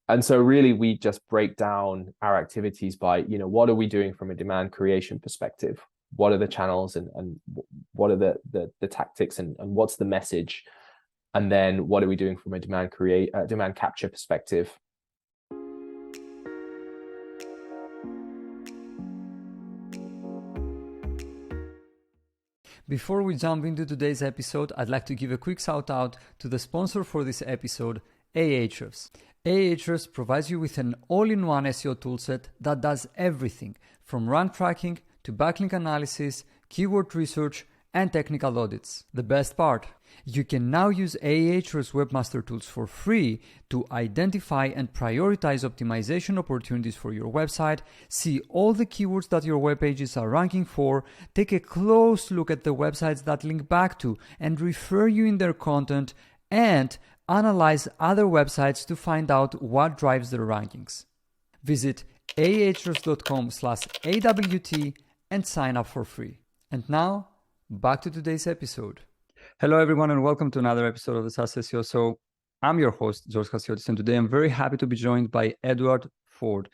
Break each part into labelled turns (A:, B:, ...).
A: And so really we just break down our activities by, what are we doing from a demand creation perspective? What are the channels and what are the tactics and what's the message? And then what are we doing from a demand capture perspective?
B: Before we jump into today's episode, I'd like to give a quick shout out to the sponsor for this episode, Ahrefs. Ahrefs provides you with an all-in-one SEO toolset that does everything from rank tracking to backlink analysis, keyword research, and technical audits. The best part, you can now use Ahrefs Webmaster Tools for free to identify and prioritize optimization opportunities for your website, see all the keywords that your web pages are ranking for, take a close look at the websites that link back to and refer you in their content, and analyze other websites to find out what drives their rankings. Visit ahrefs.com/AWT and sign up for free. And now, back to today's episode. Hello, everyone, and welcome to another episode of the SaaS SEO Show. I'm your host, George Cassiotis, and today I'm very happy to be joined by Edward Ford.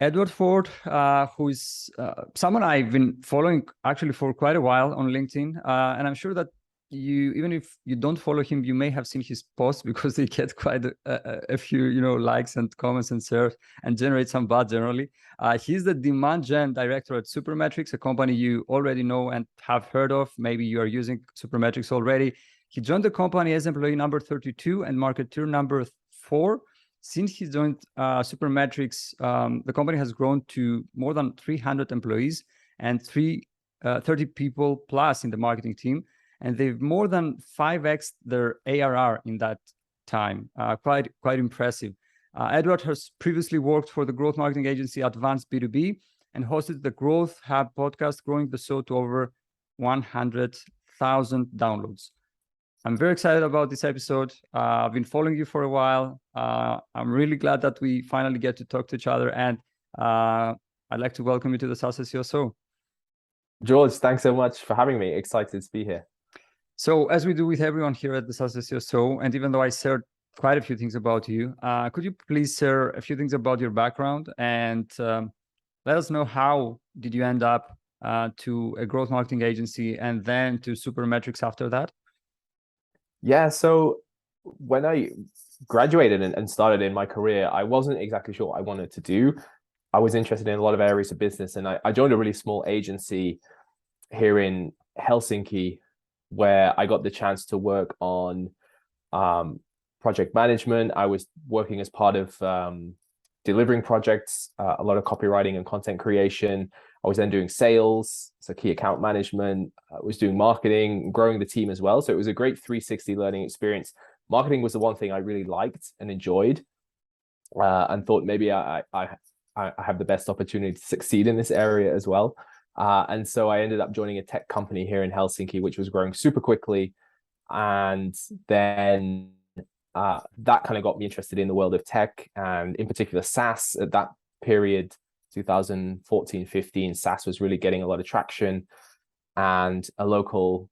B: Edward Ford, who is someone I've been following actually for quite a while on LinkedIn, and I'm sure that even if you don't follow him, you may have seen his posts because they get quite a few, likes and comments and shares and generate some buzz generally. He's the demand gen director at Supermetrics, a company you already know and have heard of. Maybe you are using Supermetrics already. He joined the company as employee number 32 and marketer number 4. Since he joined Supermetrics, the company has grown to more than 300 employees and 30 people plus in the marketing team. And they've more than 5x their ARR in that time. Quite impressive. Edward has previously worked for the growth marketing agency Advanced B2B and hosted the Growth Hub podcast, growing the show to over 100,000 downloads. I'm very excited about this episode. I've been following you for a while. I'm really glad that we finally get to talk to each other. And I'd like to welcome you to the SaaS SEO Show.
A: George, thanks so much for having me. Excited to be here.
B: So as we do with everyone here at the SaaS SEO Show, and even though I shared quite a few things about you, could you please share a few things about your background and let us know how did you end up to a growth marketing agency and then to Supermetrics after that?
A: Yeah, so when I graduated and started in my career, I wasn't exactly sure what I wanted to do. I was interested in a lot of areas of business, and I joined a really small agency here in Helsinki, where I got the chance to work on project management. I was working as part of delivering projects, a lot of copywriting and content creation. I was then doing sales, so key account management. I was doing marketing, growing the team as well. So it was a great 360 learning experience. Marketing was the one thing I really liked and enjoyed, and thought maybe I have the best opportunity to succeed in this area as well. And so I ended up joining a tech company here in Helsinki, which was growing super quickly. And then that kind of got me interested in the world of tech, and in particular SaaS. At that period, 2014-15, SaaS was really getting a lot of traction. And a local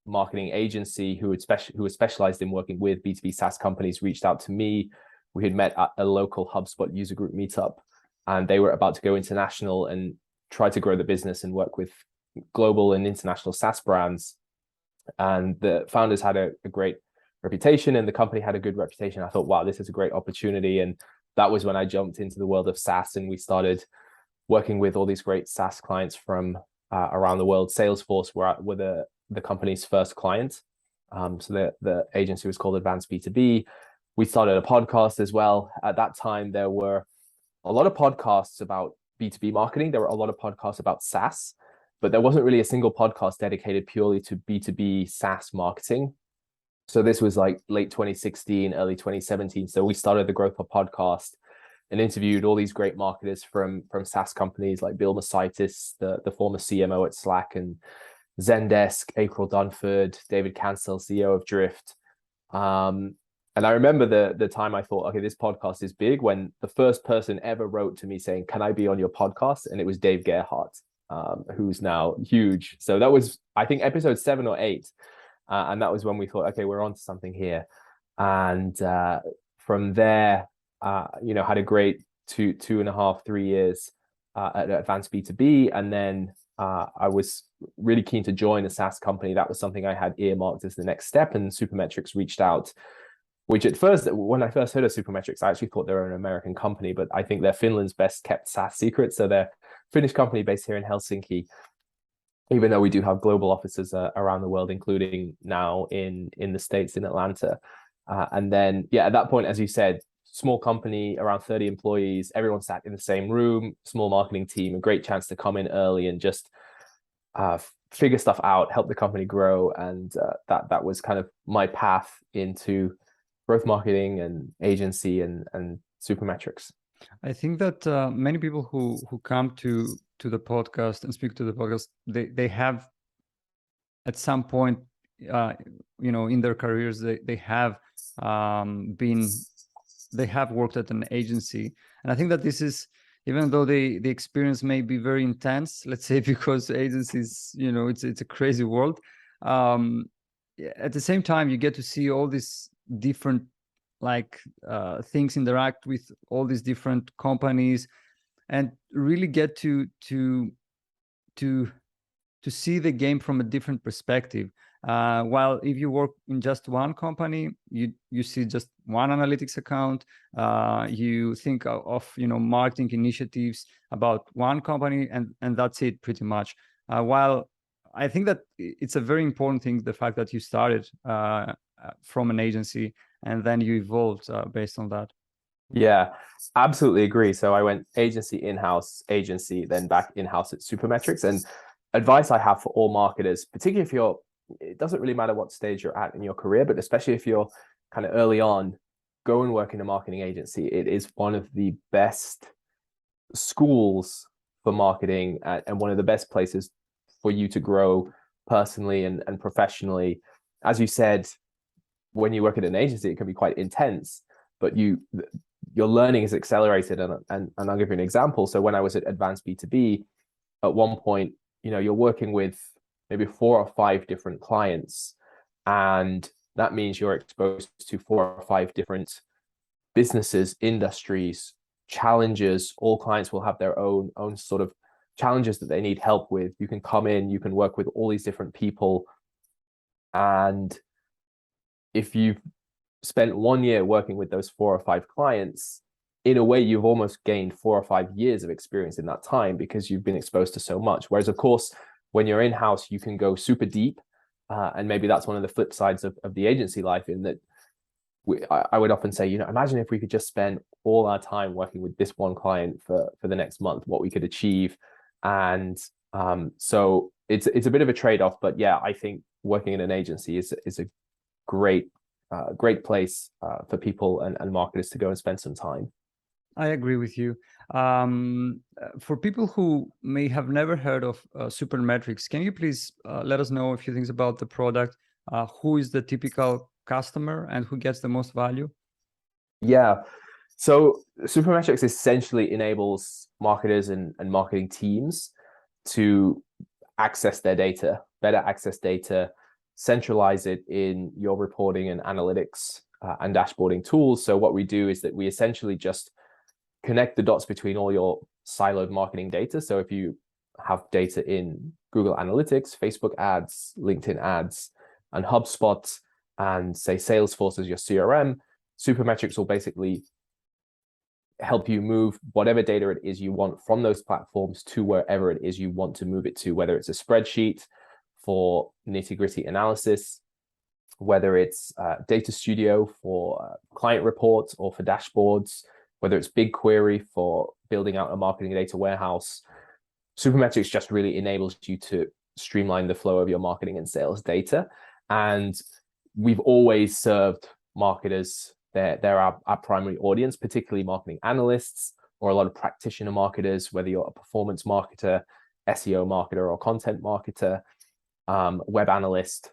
A: marketing agency who was specialized in working with B2B SaaS companies reached out to me. We had met at a local HubSpot user group meetup, and they were about to go international and try to grow the business and work with global and international SaaS brands. And the founders had a great reputation, and the company had a good reputation. I thought, wow, this is a great opportunity. And that was when I jumped into the world of SaaS, and we started working with all these great SaaS clients from around the world. Salesforce were the company's first client. So the agency was called Advanced B2B. We started a podcast as well. At that time, there were a lot of podcasts about B2B marketing. There were a lot of podcasts about SaaS, but there wasn't really a single podcast dedicated purely to B2B SaaS marketing. So this was like late 2016, early 2017. So we started the Growth Hub podcast and interviewed all these great marketers from SaaS companies like Bill Masaitis, the former CMO at Slack, and Zendesk, April Dunford, David Cancel, CEO of Drift. And I remember the time I thought, okay, this podcast is big, when the first person ever wrote to me saying, can I be on your podcast? And it was Dave Gerhardt, who's now huge. So that was, I think, episode 7 or 8. And that was when we thought, okay, we're on to something here. And from there, had a great 2.5, 3 years at Advanced B2B. And then I was really keen to join a SaaS company. That was something I had earmarked as the next step. And Supermetrics reached out, which at first, when I first heard of Supermetrics, I actually thought they were an American company, but I think they're Finland's best kept SaaS secret. So they're a Finnish company based here in Helsinki, even though we do have global offices around the world, including now in the States, in Atlanta. And then, at that point, as you said, small company, around 30 employees, everyone sat in the same room, small marketing team, a great chance to come in early and just figure stuff out, help the company grow. And that was kind of my path into growth marketing and agency and Supermetrics.
B: I think that many people who come to the podcast and speak to the podcast, they have at some point, in their careers, they have worked at an agency. And I think that this is, even though the experience may be very intense, let's say, because agencies, it's a crazy world. At the same time, you get to see all these different things, interact with all these different companies, and really get to see the game from a different perspective. While if you work in just one company, you see just one analytics account, you think of marketing initiatives about one company, and that's it pretty much. While I think that it's a very important thing, the fact that you started from an agency and then you evolved based on that.
A: Yeah, absolutely agree. So I went agency, in-house, agency, then back in-house at Supermetrics. And advice I have for all marketers, particularly it doesn't really matter what stage you're at in your career, but especially if you're kind of early on, go and work in a marketing agency. It is one of the best schools for marketing and one of the best places for you to grow personally and professionally. As you said, when you work at an agency, it can be quite intense, but your learning is accelerated. And I'll give you an example. So when I was at Advanced B2B, at one point, you're working with maybe 4 or 5 different clients, and that means you're exposed to 4 or 5 different businesses, industries, challenges. All clients will have their own sort of challenges that they need help with. You can come in, you can work with all these different people, and if you've spent 1 year working with those 4 or 5 clients, in a way, you've almost gained 4 or 5 years of experience in that time because you've been exposed to so much. Whereas, of course, when you're in-house, you can go super deep. And maybe that's one of the flip sides of the agency life, in that I would often say, imagine if we could just spend all our time working with this one client for the next month, what we could achieve. And so it's a bit of a trade-off. But yeah, I think working in an agency is a great place for people and marketers to go and spend some time.
B: I agree with you. For people who may have never heard of Supermetrics, can you please let us know a few things about the product? Who is the typical customer and who gets the most value?
A: Yeah. So Supermetrics essentially enables marketers and marketing teams to access their data, better access data, centralize it in your reporting and analytics and dashboarding tools. So what we do is that we essentially just connect the dots between all your siloed marketing data. So if you have data in Google Analytics, Facebook ads, LinkedIn ads, and HubSpot, and say Salesforce as your CRM, Supermetrics will basically help you move whatever data it is you want from those platforms to wherever it is you want to move it to, whether it's a spreadsheet for nitty-gritty analysis, whether it's Data Studio for client reports or for dashboards, whether it's BigQuery for building out a marketing data warehouse. Supermetrics just really enables you to streamline the flow of your marketing and sales data. And we've always served marketers. They're our primary audience, particularly marketing analysts or a lot of practitioner marketers, whether you're a performance marketer, SEO marketer, or content marketer, web analyst.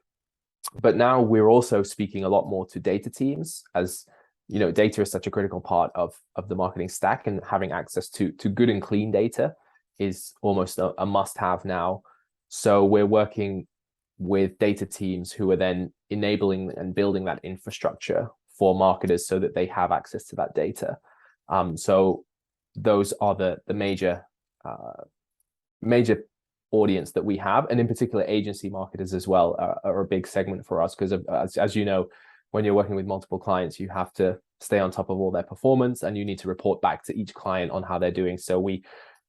A: But now we're also speaking a lot more to data teams, as data is such a critical part of the marketing stack, and having access to good and clean data is almost a must-have now. So we're working with data teams who are then enabling and building that infrastructure for marketers so that they have access to that data. So those are the major audience that we have, and in particular agency marketers as well are a big segment for us, because as you know, when you're working with multiple clients, you have to stay on top of all their performance, and you need to report back to each client on how they're doing. So we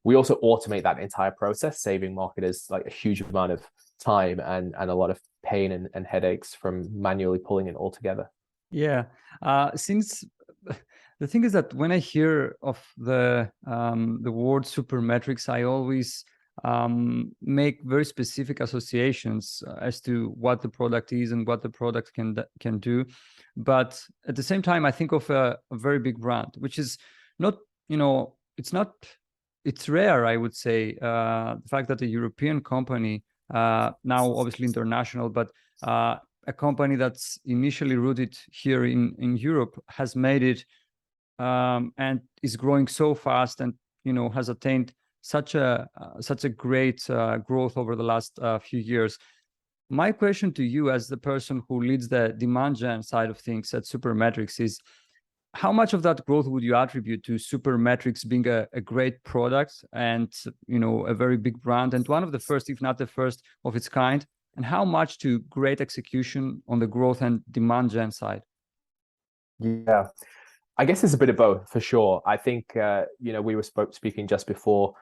A: also automate that entire process, saving marketers like a huge amount of time and a lot of pain and headaches from manually pulling it all together.
B: Yeah, since the thing is that when I hear of the word Supermetrics, I always make very specific associations as to what the product is and what the product can do. But at the same time, I think of a very big brand, which is not, it's rare, I would say, the fact that a European company, now obviously international, but a company that's initially rooted here in Europe has made it and is growing so fast, and has attained such a great growth over the last few years. My question to you, as the person who leads the demand gen side of things at Supermetrics, is how much of that growth would you attribute to Supermetrics being a great product and a very big brand, and one of the first, if not the first of its kind, and how much to great execution on the growth and demand gen side?
A: Yeah, I guess it's a bit of both, for sure. I think we were speaking just before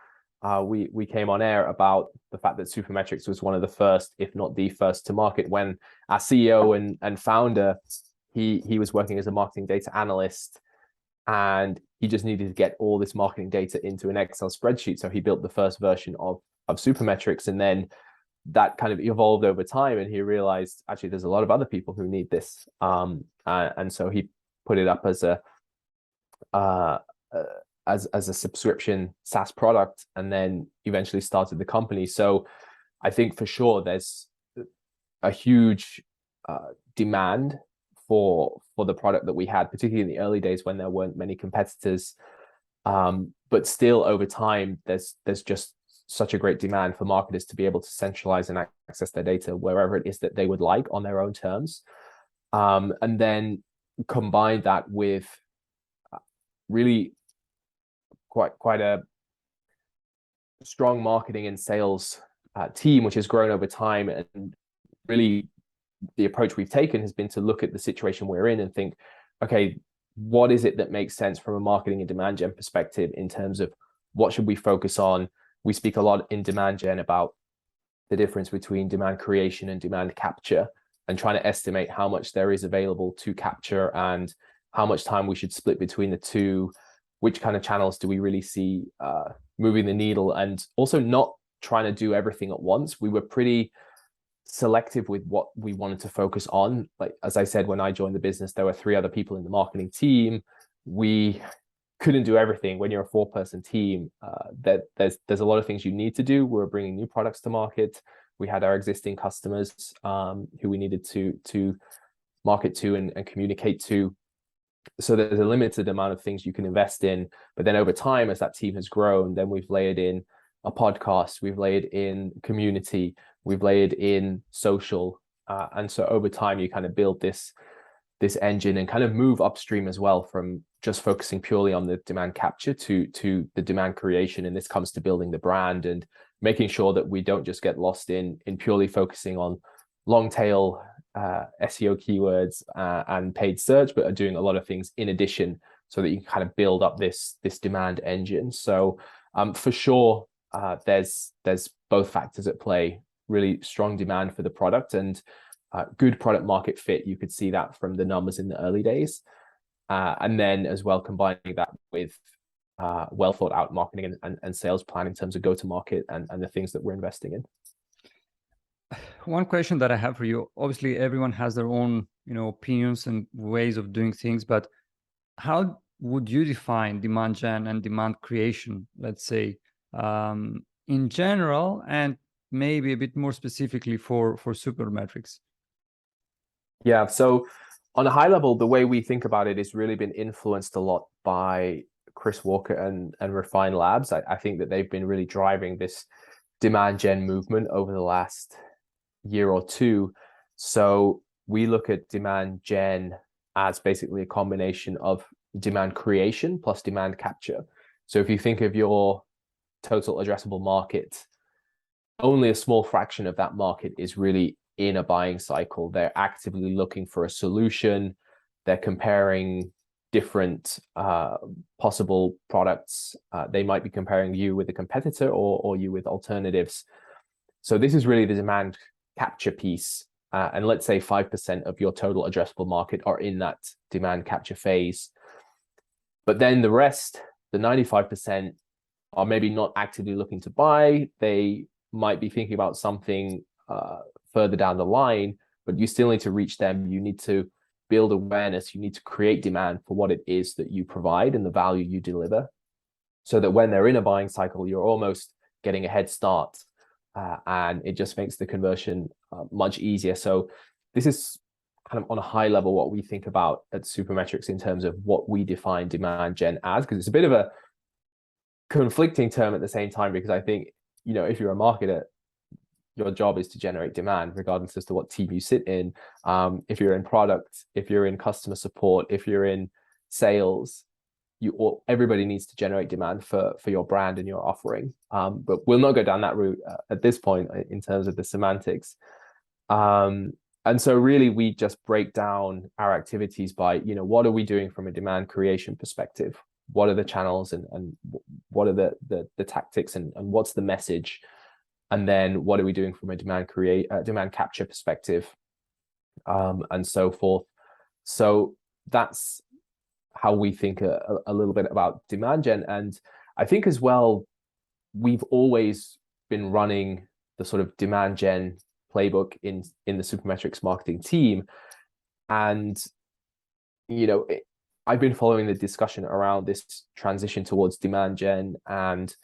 A: we came on air about the fact that Supermetrics was one of the first, if not the first, to market. When our CEO and founder, he was working as a marketing data analyst, and he just needed to get all this marketing data into an Excel spreadsheet. So he built the first version of Supermetrics, and then that kind of evolved over time, and he realized actually there's a lot of other people who need this, and so he put it up as a subscription SaaS product, and then eventually started the company. So I think for sure there's a huge demand for the product that we had, particularly in the early days when there weren't many competitors. But still, over time, there's just such a great demand for marketers to be able to centralize and access their data wherever it is that they would like on their own terms. And then combine that with really quite a strong marketing and sales team, which has grown over time. And really the approach we've taken has been to look at the situation we're in and think, okay, what is it that makes sense from a marketing and demand gen perspective in terms of what should we focus on? We speak a lot in demand gen about the difference between demand creation and demand capture, and trying to estimate how much there is available to capture and how much time we should split between the two, which kind of channels do we really see moving the needle, and also not trying to do everything at once. We were pretty selective with what we wanted to focus on. Like, as I said, when I joined the business, there were 3 other people in the marketing team. We couldn't do everything. When you're a 4-person team, there's a lot of things you need to do. We're bringing new products to market. We had our existing customers who we needed to market to and communicate to. So there's a limited amount of things you can invest in. But then over time, as that team has grown, then we've layered in a podcast, we've layered in community, we've layered in social. And so over time, you kind of build this engine and kind of move upstream as well, from just focusing purely on the demand capture to the demand creation. And this comes to building the brand and making sure that we don't just get lost in purely focusing on long tail SEO keywords and paid search, but are doing a lot of things in addition, so that you can kind of build up this demand engine. So for sure, there's both factors at play: really strong demand for the product and good product market fit. You could see that from the numbers in the early days, and then as well combining that with well thought out marketing and sales plan in terms of go to market and the things that we're investing in.
B: One question that I have for you: obviously everyone has their own opinions and ways of doing things, but how would you define demand gen and demand creation, let's say, in general, and maybe a bit more specifically for Supermetrics?
A: Yeah, so on a high level, the way we think about it has really been influenced a lot by Chris Walker and Refine Labs. I think that they've been really driving this demand gen movement over the last year or two. So we look at demand gen as basically a combination of demand creation plus demand capture. So if you think of your total addressable market, only a small fraction of that market is really in a buying cycle. They're actively looking for a solution. They're comparing different possible products. They might be comparing you with a competitor or you with alternatives. So this is really the demand capture piece. And let's say 5% of your total addressable market are in that demand capture phase. But then the rest, the 95%, are maybe not actively looking to buy. They might be thinking about something further down the line, but you still need to reach them. You need to build awareness. You need to create demand for what it is that you provide and the value you deliver, so that when they're in a buying cycle, you're almost getting a head start, and it just makes the conversion much easier. So this is kind of on a high level what we think about at Supermetrics in terms of what we define demand gen as, because it's a bit of a conflicting term at the same time, because I think, if you're a marketer, your job is to generate demand regardless as to what team you sit in. If you're in product, if you're in customer support, if you're in sales, everybody needs to generate demand for your brand and your offering. But we'll not go down that route at this point in terms of the semantics. And so really we just break down our activities by, what are we doing from a demand creation perspective? What are the channels and what are the tactics and what's the message? And then what are we doing from a demand capture perspective, and so forth. So that's how we think a little bit about demand gen. And I think as well, we've always been running the sort of demand gen playbook in the Supermetrics marketing team. And, I've been following the discussion around this transition towards demand gen, and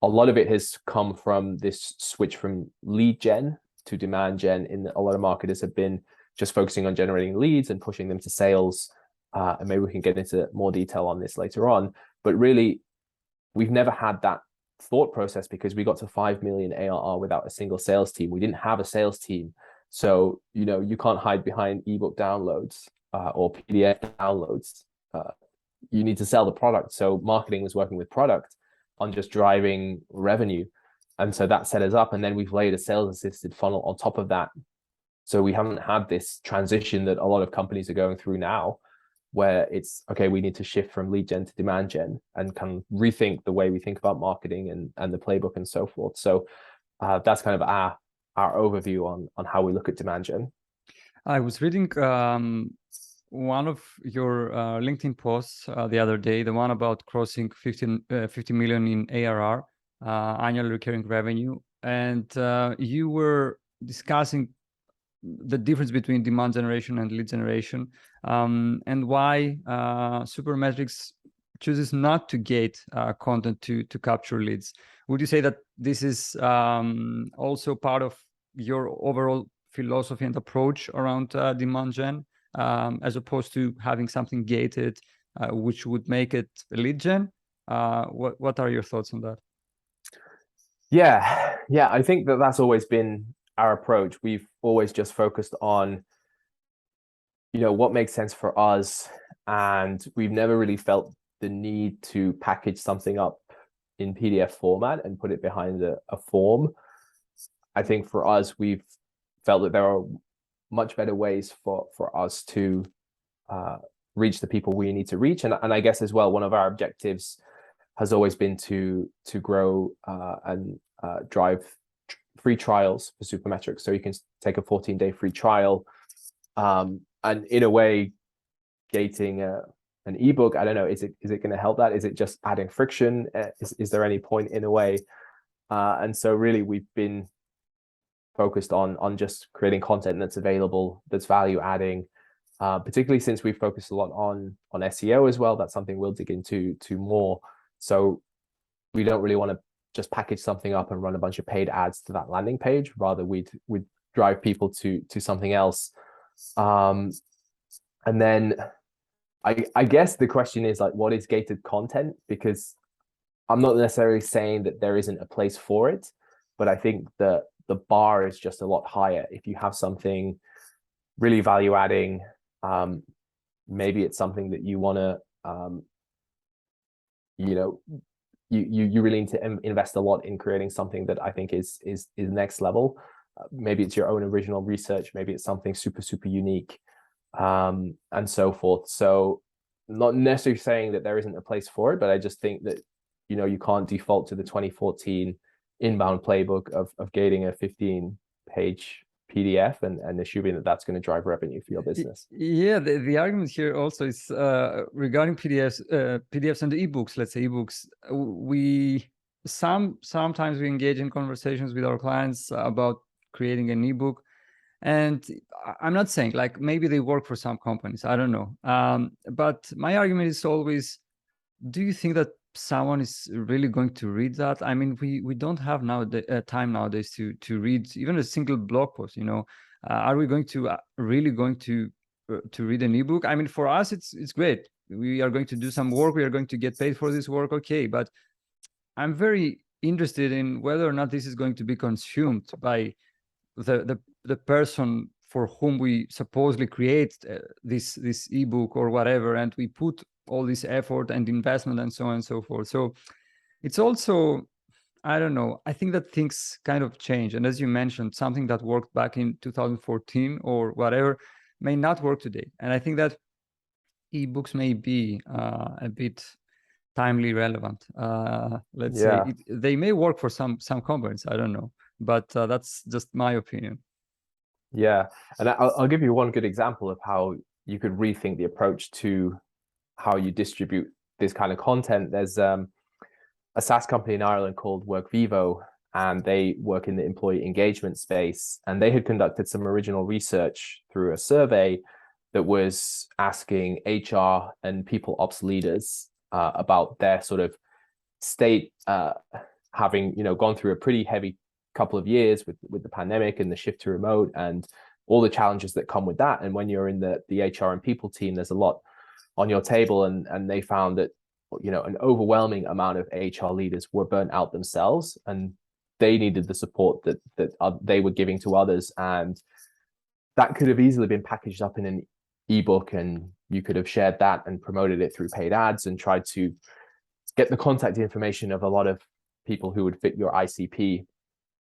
A: a lot of it has come from this switch from lead gen to demand gen. A lot of marketers have been just focusing on generating leads and pushing them to sales. And maybe we can get into more detail on this later on. But really, we've never had that thought process because we got to 5 million ARR without a single sales team. We didn't have a sales team. So, you can't hide behind ebook downloads or PDF downloads. You need to sell the product. So marketing was working with product on just driving revenue. And so that set us up. And then we've laid a sales assisted funnel on top of that. So we haven't had this transition that a lot of companies are going through now, where it's, okay, we need to shift from lead gen to demand gen and kind of rethink the way we think about marketing and the playbook and so forth. So that's kind of our overview on how we look at demand gen.
B: I was reading one of your LinkedIn posts the other day, the one about crossing 50 million in ARR, annual recurring revenue. And you were discussing the difference between demand generation and lead generation, and why Supermetrics chooses not to gate content to capture leads. Would you say that this is also part of your overall philosophy and approach around demand gen, as opposed to having something gated, which would make it lead gen? What are your thoughts on that?
A: Yeah, I think that's always been our approach. We've always just focused on, what makes sense for us, and we've never really felt the need to package something up in PDF format and put it behind a form. I think for us, we've felt that there are much better ways for us to reach the people we need to reach. And I guess as well, one of our objectives has always been to grow and drive free trials for Supermetrics. So you can take a 14-day free trial. And in a way, gating an ebook, I don't know, is it going to help that? Is it just adding friction? Is there any point in a way? And so really we've been focused on just creating content that's available, that's value adding, particularly since we've focused a lot on SEO as well. That's something we'll dig into more. So we don't really want to just package something up and run a bunch of paid ads to that landing page. Rather, we'd drive people to something else. And then I guess the question is, like, what is gated content? Because I'm not necessarily saying that there isn't a place for it, but I think the bar is just a lot higher. If you have something really value adding, maybe it's something that you want to you know, you really need to invest a lot in creating something that I think is next level. Maybe it's your own original research, maybe it's something super unique, and so forth. So not necessarily saying that there isn't a place for it, but I just think that, you know, you can't default to the 2014 inbound playbook of gating a 15-page PDF and assuming that that's going to drive revenue for your business.
B: Yeah, the argument here also is regarding PDFs and the ebooks. Let's say ebooks. Sometimes we engage in conversations with our clients about creating an ebook, and I'm not saying, like, maybe they work for some companies, I don't know. But my argument is always, do you think that someone is really going to read that? I mean, we don't have time nowadays to read even a single blog post, you know. Are we going to really going to read an ebook? I mean, for us, it's great. We are going to do some work. We are going to get paid for this work. Okay. But I'm very interested in whether or not this is going to be consumed by the person for whom we supposedly create this ebook or whatever, and we put all this effort and investment and so on and so forth. So it's also, I don't know, I think that things kind of change. And as you mentioned, something that worked back in 2014 or whatever may not work today. And I think that ebooks may be a bit timely relevant. Let's say they may work for some companies, I don't know, but that's just my opinion.
A: Yeah, and I'll give you one good example of how you could rethink the approach to how you distribute this kind of content. There's a SaaS company in Ireland called WorkVivo, and they work in the employee engagement space. And they had conducted some original research through a survey that was asking HR and people ops leaders about their sort of state, having, you know, gone through a pretty heavy couple of years with the pandemic and the shift to remote and all the challenges that come with that. And when you're in the HR and people team, there's a lot on your table, and they found that, you know, an overwhelming amount of HR leaders were burnt out themselves, and they needed the support that they were giving to others. And that could have easily been packaged up in an ebook, and you could have shared that and promoted it through paid ads and tried to get the contact information of a lot of people who would fit your ICP.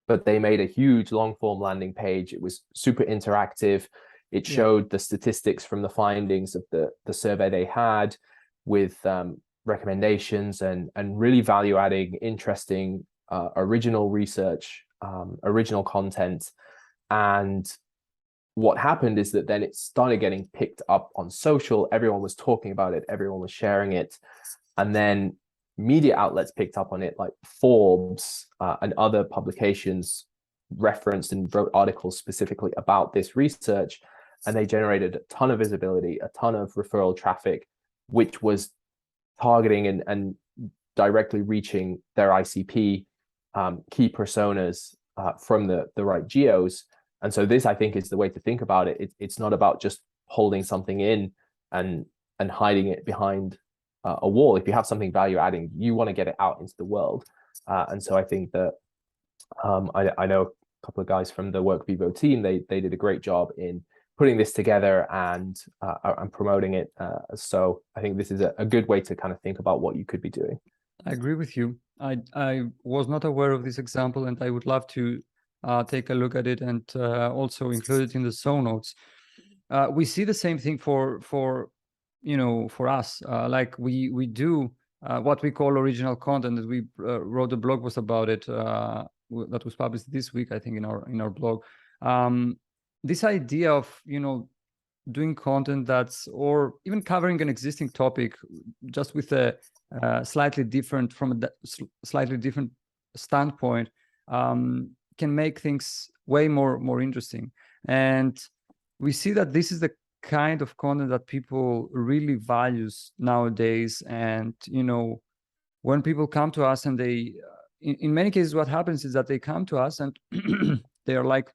A: But they made a huge long form landing page. It was super interactive. It showed the statistics from the findings of the survey they had, with recommendations and really value adding, interesting, original research, original content. And what happened is that then it started getting picked up on social. Everyone was talking about it. Everyone was sharing it. And then media outlets picked up on it, like Forbes and other publications referenced and wrote articles specifically about this research. And they generated a ton of visibility, a ton of referral traffic, which was targeting and directly reaching their ICP, key personas from the right geos. And so this, I think, is the way to think about it. It's not about just holding something in and hiding it behind a wall. If you have something value adding, you want to get it out into the world. And so I think that I know a couple of guys from the WorkVivo team. They did a great job in putting this together and promoting it. So I think this is a good way to kind of think about what you could be doing.
B: I agree with you. I was not aware of this example, and I would love to take a look at it and also include it in the show notes. We see the same thing for you know, for us. Like we do what we call original content. That we wrote a blog post about it that was published this week, I think, in our blog. This idea of, you know, doing content that's, or even covering an existing topic just with a slightly different, from a slightly different standpoint, can make things way more interesting. And we see that this is the kind of content that people really values nowadays. And, you know, when people come to us, and they, in many cases, what happens is that they come to us and they are like,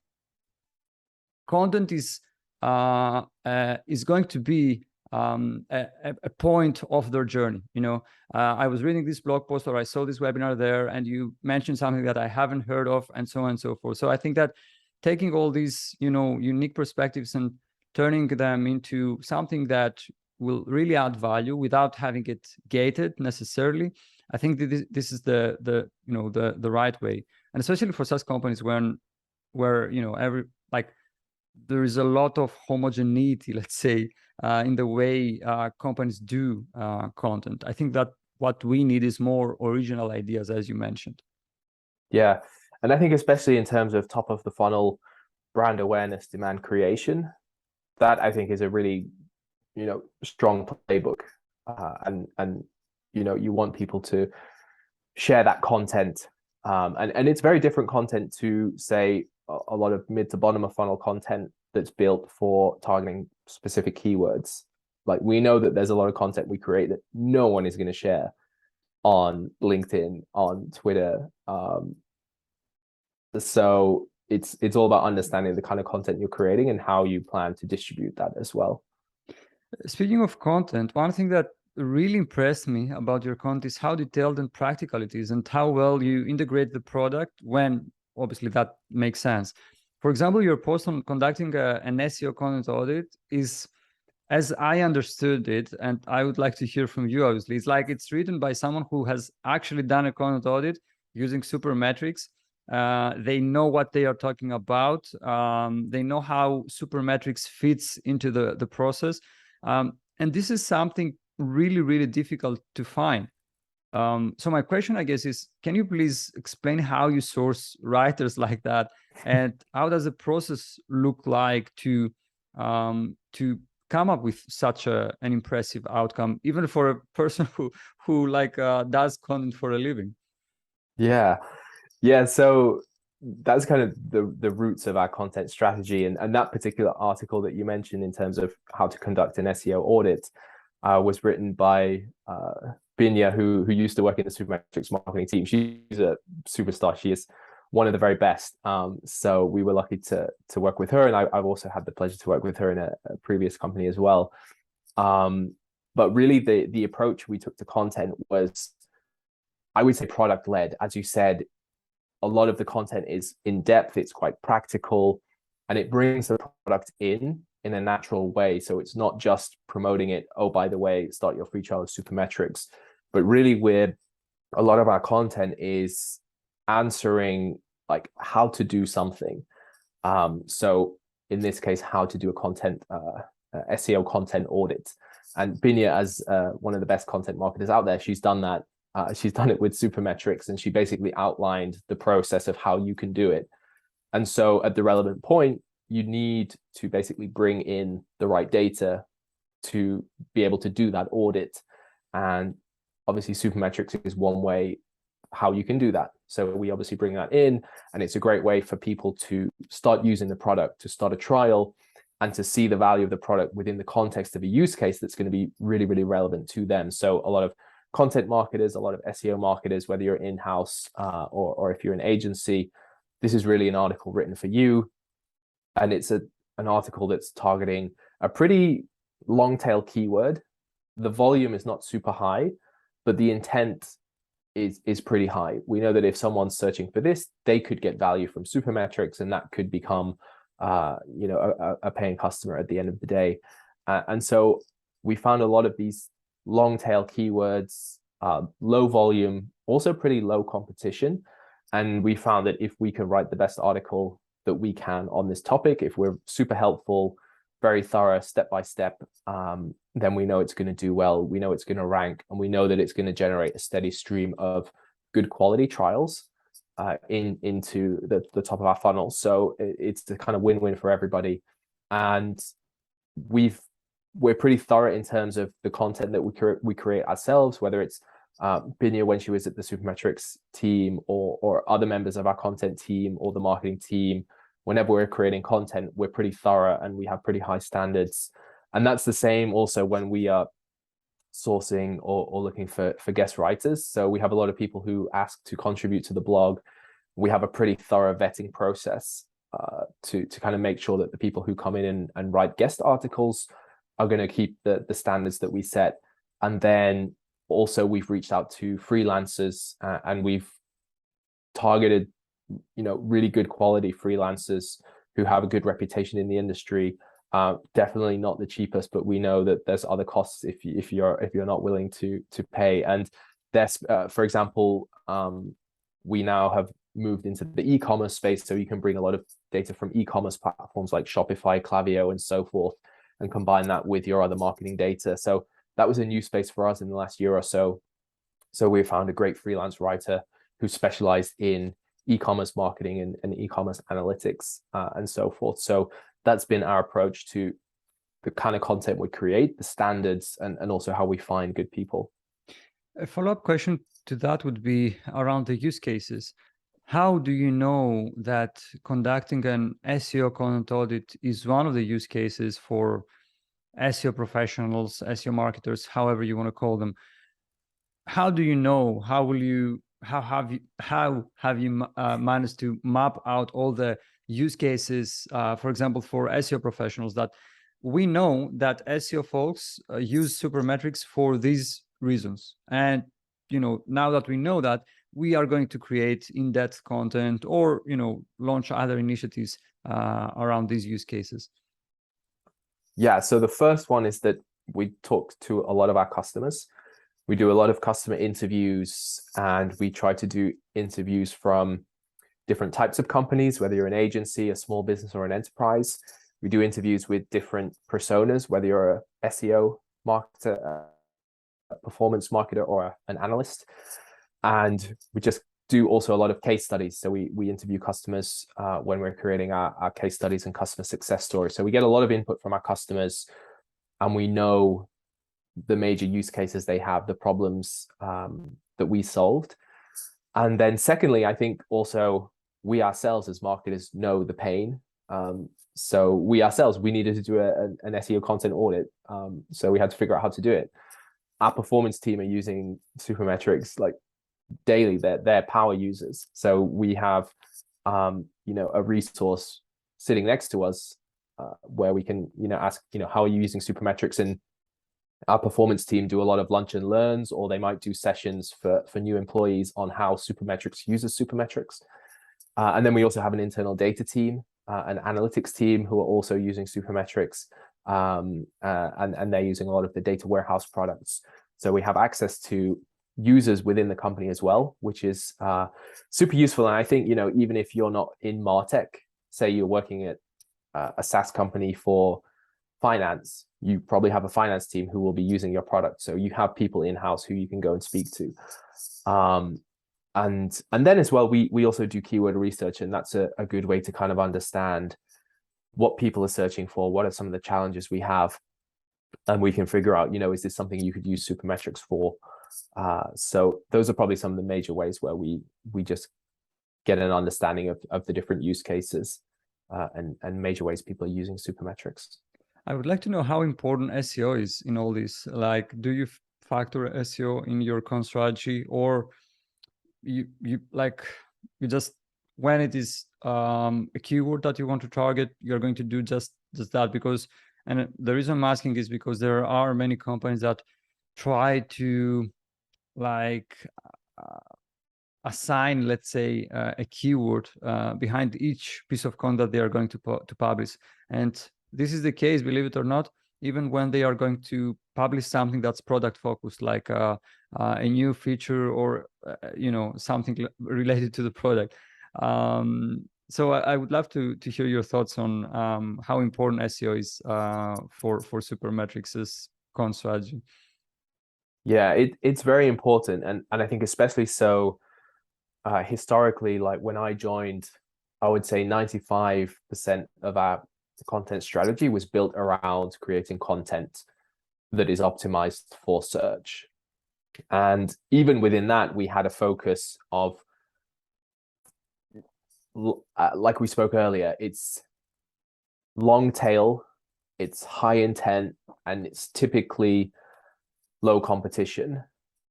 B: content is going to be a point of their journey. You know, I was reading this blog post, or I saw this webinar there, and you mentioned something that I haven't heard of, and so on and so forth. So I think that taking all these, you know, unique perspectives and turning them into something that will really add value without having it gated necessarily, I think that this is the right way. And especially for SaaS companies where there is a lot of homogeneity, let's say, in the way companies do content. I think that what we need is more original ideas, as you mentioned.
A: Yeah. And I think especially in terms of top of the funnel brand awareness, demand creation, that I think is a really, strong playbook. And you want people to share that content. And it's very different content to, say, a lot of mid to bottom of funnel content that's built for targeting specific keywords. Like, we know that there's a lot of content we create that no one is going to share on LinkedIn, on Twitter. So it's all about understanding the kind of content you're creating and how you plan to distribute that as well.
B: Speaking of content, one thing that really impressed me about your content is how detailed and practical it is, and how well you integrate the product when obviously that makes sense. For example, your post on conducting an SEO content audit is, as I understood it, and I would like to hear from you, obviously, it's like it's written by someone who has actually done a content audit using Supermetrics. They know what they are talking about. They know how Supermetrics fits into the process. And this is something really, really difficult to find. So my question, I guess, is, can you please explain how you source writers like that, and how does the process look like to come up with such an impressive outcome, even for a person who does content for a living?
A: Yeah. So that's kind of the roots of our content strategy, and that particular article that you mentioned in terms of how to conduct an SEO audit was written by Binya, who used to work in the Supermetrics marketing team. She's a superstar. She is one of the very best. So we were lucky to work with her, and I've also had the pleasure to work with her in a previous company as well. But really, the approach we took to content was, I would say, product led. As you said, a lot of the content is in depth, it's quite practical, and it brings the product in a natural way. So it's not just promoting it, oh, by the way, start your free trial of Supermetrics, but really a lot of our content is answering like how to do something. So in this case, how to do a SEO content audit. And Binya, as one of the best content marketers out there, she's done that. She's done it with Supermetrics, and she basically outlined the process of how you can do it. And so at the relevant point, you need to basically bring in the right data to be able to do that audit. And obviously Supermetrics is one way how you can do that. So we obviously bring that in, and it's a great way for people to start using the product, to start a trial, and to see the value of the product within the context of a use case that's going to be really, really relevant to them. So a lot of content marketers, a lot of SEO marketers, whether you're in-house or if you're an agency, this is really an article written for you. And it's an article that's targeting a pretty long tail keyword. The volume is not super high, but the intent is pretty high. We know that if someone's searching for this, they could get value from Supermetrics, and that could become a paying customer at the end of the day. And so we found a lot of these long tail keywords, low volume, also pretty low competition. And we found that if we can write the best article that we can on this topic, if we're super helpful, very thorough, step by step, then we know it's going to do well. We know it's going to rank, and we know that it's going to generate a steady stream of good quality trials into the top of our funnel. So it's the kind of win-win for everybody. And we're pretty thorough in terms of the content that we create ourselves, whether it's Binya when she was at the Supermetrics team, or other members of our content team or the marketing team. Whenever we're creating content, we're pretty thorough and we have pretty high standards. And that's the same also when we are sourcing or looking for guest writers. So we have a lot of people who ask to contribute to the blog. We have a pretty thorough vetting process to kind of make sure that the people who come in and write guest articles are going to keep the standards that we set. And then also we've reached out to freelancers and we've targeted really good quality freelancers who have a good reputation in the industry, Definitely not the cheapest, but we know that there's other costs if you're not willing to pay. And there's for example, we now have moved into the e-commerce space, so you can bring a lot of data from e-commerce platforms like Shopify, Klaviyo, and so forth, and combine that with your other marketing data. So that was a new space for us in the last year or so. So we found a great freelance writer who specialized in e-commerce marketing and e-commerce analytics and so forth. So that's been our approach to the kind of content we create, the standards, and also how we find good people.
B: A follow-up question to that would be around the use cases. How do you know that conducting an SEO content audit is one of the use cases for SEO professionals, SEO marketers, however you want to call them? How do you know? How have you managed to map out all the use cases, for example, for SEO professionals, that we know that SEO folks use Supermetrics for these reasons? And now that we know that, we are going to create in-depth content or launch other initiatives around these use cases.
A: Yeah, so the first one is that we talk to a lot of our customers. We do a lot of customer interviews, and we try to do interviews from different types of companies, whether you're an agency, a small business, or an enterprise. We do interviews with different personas, whether you're a SEO marketer, a performance marketer, or an analyst. And we just do also a lot of case studies. So we interview customers when we're creating our case studies and customer success stories. So we get a lot of input from our customers, and we know the major use cases they have, the problems that we solved. And then secondly, I think also we ourselves as marketers know the pain. So we ourselves, we needed to do an SEO content audit. So we had to figure out how to do it. Our performance team are using Supermetrics like daily. They're power users. So we have a resource sitting next to us where we can ask how are you using Supermetrics, and our performance team do a lot of lunch and learns, or they might do sessions for new employees on how Supermetrics uses Supermetrics. And then we also have an internal data team, an analytics team who are also using Supermetrics, and they're using a lot of the data warehouse products. So we have access to users within the company as well, which is super useful. And I think, even if you're not in MarTech, say you're working at a SaaS company for finance, you probably have a finance team who will be using your product. So you have people in-house who you can go and speak to. And then as well, we also do keyword research, and that's a good way to kind of understand what people are searching for, what are some of the challenges we have, and we can figure out, is this something you could use Supermetrics for? So those are probably some of the major ways where we just get an understanding of the different use cases and major ways people are using Supermetrics.
B: I would like to know how important SEO is in all this. Like, do you factor SEO in your content strategy, or you just, when it is a keyword that you want to target, you're going to do just that? Because, and the reason I'm asking is because there are many companies that try to assign, let's say, a keyword behind each piece of content they are going to publish. And this is the case, believe it or not, even when they are going to publish something that's product focused, like a new feature or something related to the product. So I would love to hear your thoughts on how important SEO is for Supermetrics' content strategy.
A: Yeah, it's very important, and I think especially so historically. Like when I joined, I would say 95% of our content strategy was built around creating content that is optimized for search. And even within that, we had a focus of, like we spoke earlier, it's long tail, it's high intent, and it's typically low competition.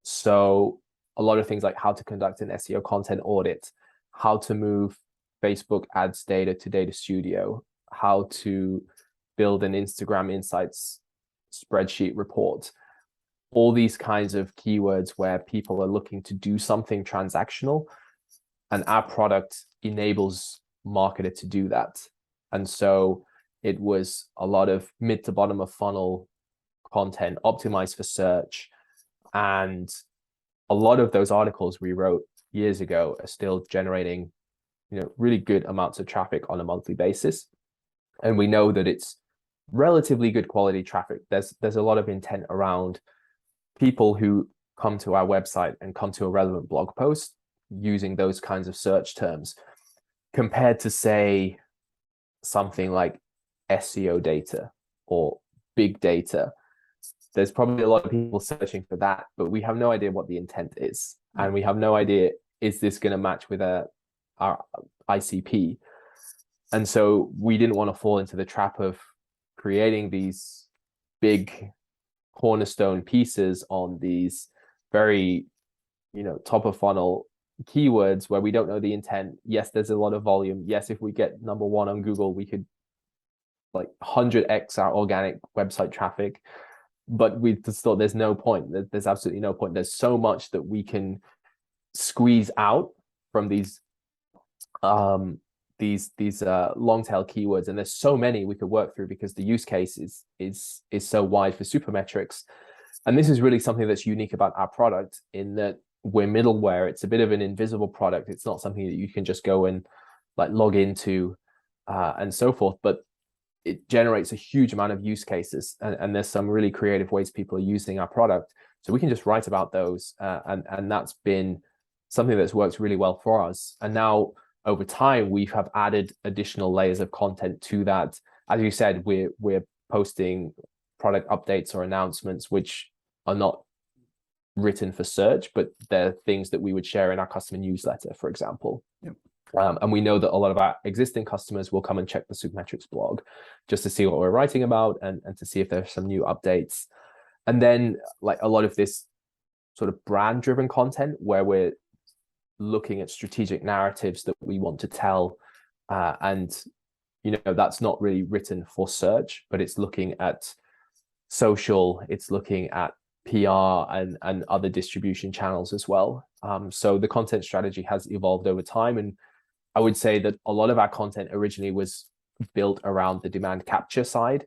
A: So a lot of things like how to conduct an SEO content audit, how to move Facebook ads data to Data Studio, how to build an Instagram Insights spreadsheet report, all these kinds of keywords where people are looking to do something transactional, and our product enables marketer to do that. And so It was a lot of mid to bottom of funnel content optimized for search. And a lot of those articles we wrote years ago are still generating, really good amounts of traffic on a monthly basis. And we know that it's relatively good quality traffic. There's a lot of intent around people who come to our website and come to a relevant blog post using those kinds of search terms, compared to, say, something like SEO data or big data. There's probably a lot of people searching for that, but we have no idea what the intent is. And we have no idea, is this going to match with our ICP? And so we didn't want to fall into the trap of creating these big cornerstone pieces on these very, top of funnel keywords where we don't know the intent. Yes, there's a lot of volume. Yes, if we get number one on Google, we could like 100x our organic website traffic. But we just thought there's no point. There's absolutely no point. There's so much that we can squeeze out from these long tail keywords, and there's so many we could work through because the use case is so wide for Supermetrics. And this is really something that's unique about our product, in that we're middleware. It's a bit of an invisible product. It's not something that you can just go and like log into and so forth, but it generates a huge amount of use cases, and there's some really creative ways people are using our product. So we can just write about those, and that's been something that's worked really well for us. And now over time, we have added additional layers of content to that. As you said, we're posting product updates or announcements which are not written for search, but they're things that we would share in our customer newsletter, for example.
B: Yep.
A: And we know that a lot of our existing customers will come and check the Supermetrics blog just to see what we're writing about, and to see if there's some new updates. And then like a lot of this sort of brand driven content where we're looking at strategic narratives that we want to tell. And, that's not really written for search, but it's looking at social, it's looking at PR and other distribution channels as well. So the content strategy has evolved over time. And I would say that a lot of our content originally was built around the demand capture side,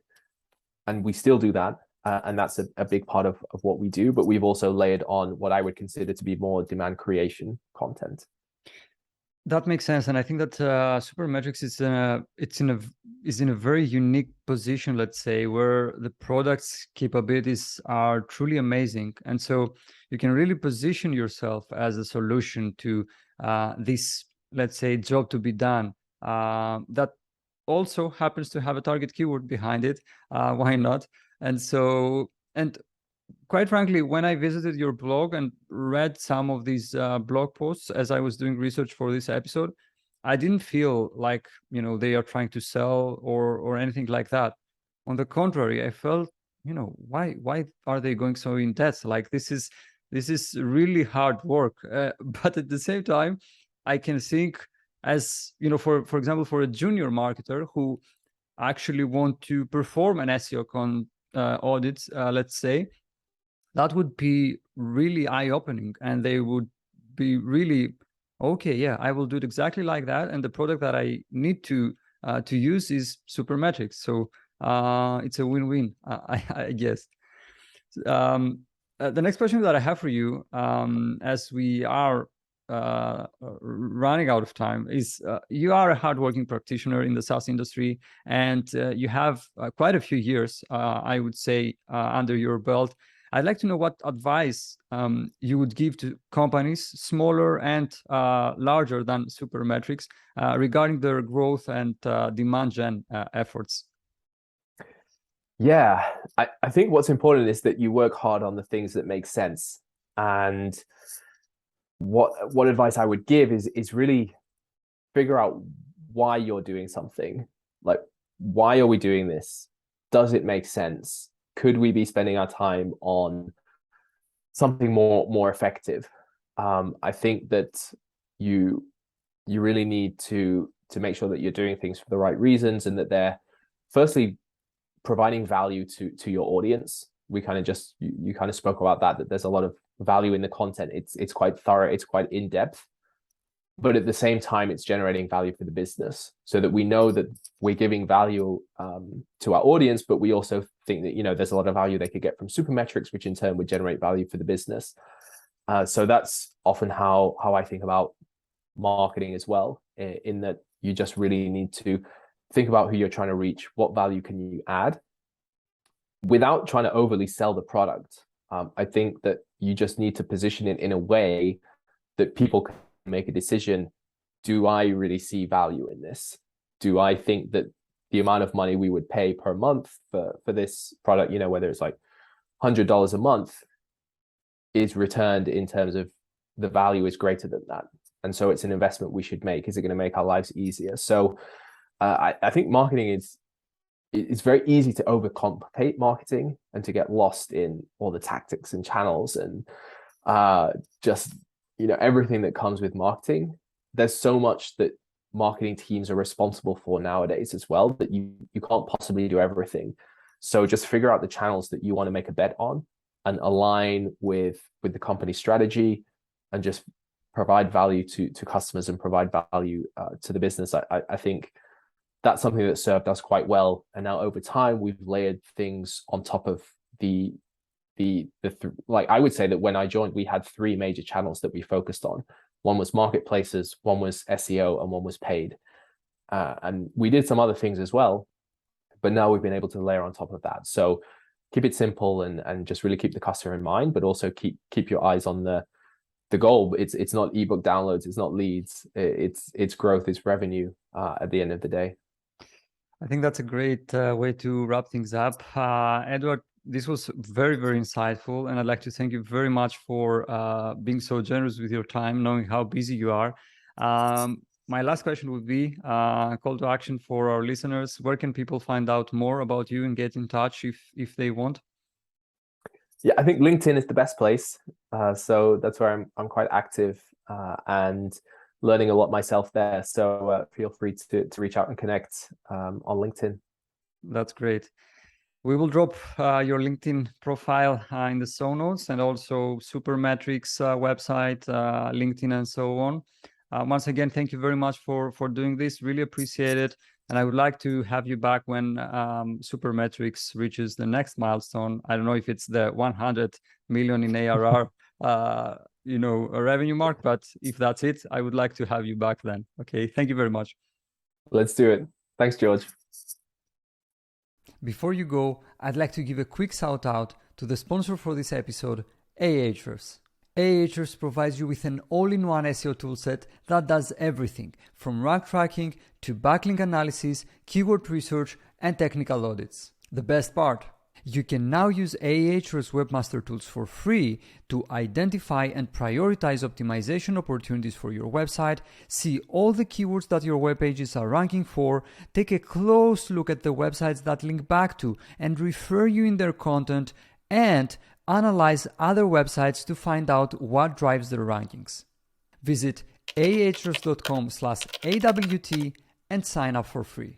A: and we still do that. And that's a big part of what we do. But we've also layered on what I would consider to be more demand creation content.
B: That makes sense, and I think that Supermetrics is in a very unique position, let's say, where the product's capabilities are truly amazing, and so you can really position yourself as a solution to this, let's say, job to be done that also happens to have a target keyword behind it. Why not? And so, and quite frankly, when I visited your blog and read some of these blog posts as I was doing research for this episode, I didn't feel like, they are trying to sell or anything like that. On the contrary, I felt, why are they going so in depth? Like this is really hard work. But at the same time, I can think as, for example, for a junior marketer who actually want to perform an SEO audit, let's say, that would be really eye-opening, and they would be really, okay, yeah, I will do it exactly like that, and the product that I need to use is Supermetrics. So it's a win-win, I guess. The next question that I have for you, as we are running out of time, is you are a hardworking practitioner in the SaaS industry, and you have quite a few years, I would say, under your belt. I'd like to know what advice you would give to companies smaller and larger than Supermetrics regarding their growth and demand gen efforts.
A: Yeah, I think what's important is that you work hard on the things that make sense. And what advice I would give is really figure out why you're doing something. Like, why are we doing this? Does it make sense? Could we be spending our time on something more effective? I think that you really need to make sure that you're doing things for the right reasons, and that they're firstly providing value to your audience. We kind of you kind of spoke about that there's a lot of value in the content. It's quite thorough, it's quite in-depth. but at the same time, it's generating value for the business, so that we know that we're giving value to our audience, but we also think that, you know, there's a lot of value they could get from Supermetrics, which in turn would generate value for the business. So that's often how I think about marketing as well, in that you just really need to think about who you're trying to reach, what value can you add, without trying to overly sell the product. I think that you just need to position it in a way that people can make a decision. Do I really see value in this? Do I think that the amount of money we would pay per month for this product, you know, whether it's like $100 a month, is returned in terms of the value is greater than that? And so it's an investment we should make. Is it going to make our lives easier? So I think marketing it's very easy to overcomplicate marketing and to get lost in all the tactics and channels and just, you know, everything that comes with marketing. There's so much that marketing teams are responsible for nowadays as well, that you can't possibly do everything. So just figure out the channels that you want to make a bet on and align with the company strategy, and just provide value to customers and provide value to the business. I think that's something that served us quite well. And now over time, we've layered things on top of like, I would say that when I joined, we had 3 major channels that we focused on. One was marketplaces, one was SEO, and one was paid. And we did some other things as well, but now we've been able to layer on top of that. So keep it simple and just really keep the customer in mind, but also keep your eyes on the goal. It's not ebook downloads, it's not leads, it's growth, it's revenue at the end of the day.
B: I think that's a great way to wrap things up. Edward, this was very, very insightful, and I'd like to thank you very much for being so generous with your time, knowing how busy you are. My last question would be a call to action for our listeners. Where can people find out more about you and get in touch if they want?
A: Yeah, I think LinkedIn is the best place. So that's where I'm quite active and learning a lot myself there. So feel free to reach out and connect on LinkedIn.
B: That's great. We will drop your LinkedIn profile in the show notes, and also Supermetrics website, LinkedIn, and so on. Once again, thank you very much for doing this. Really appreciate it. And I would like to have you back when Supermetrics reaches the next milestone. I don't know if it's the 100 million in ARR, a revenue mark, but if that's it, I would like to have you back then. Okay, thank you very much.
A: Let's do it. Thanks, George.
B: Before you go, I'd like to give a quick shout out to the sponsor for this episode, Ahrefs. Ahrefs provides you with an all-in-one SEO toolset that does everything from rank tracking to backlink analysis, keyword research, and technical audits. The best part, you can now use Ahrefs Webmaster Tools for free to identify and prioritize optimization opportunities for your website, see all the keywords that your web pages are ranking for, take a close look at the websites that link back to and refer you in their content, and analyze other websites to find out what drives their rankings. Visit ahrefs.com/AWT and sign up for free.